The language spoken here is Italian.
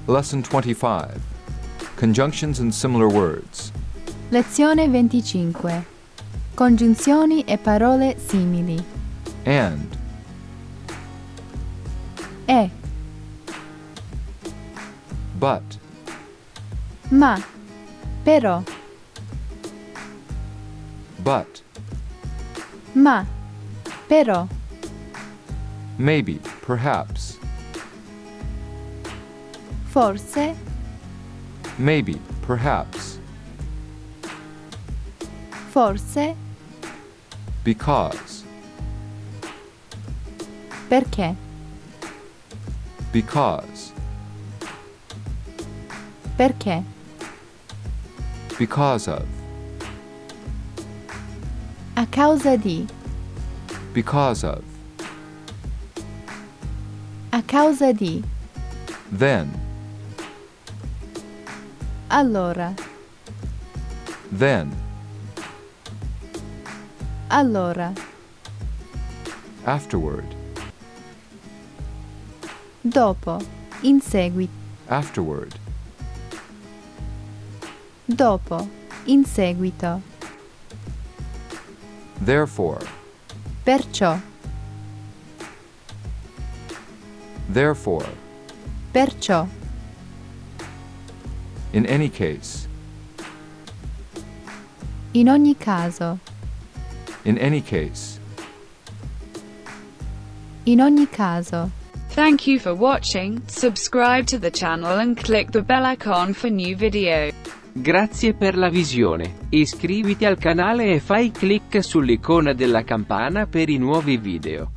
Lesson 25. Conjunctions and similar words. Lezione 25. Congiunzioni e parole simili. And, E, but, ma, però, but, ma, però, maybe, perhaps, forse, maybe, perhaps, forse, because, perché, because, perché, because of, a causa di, because of, a causa di, then, allora, then, allora, afterward, dopo, in seguito, afterward, dopo, in seguito, therefore, perciò, therefore, perciò, in any case, in ogni caso, in any case. in ogni caso. Thank you for watching. Subscribe to the channel and click the bell icon for new video. Grazie per la visione. Iscriviti al canale e fai clic sull'icona della campana per i nuovi video.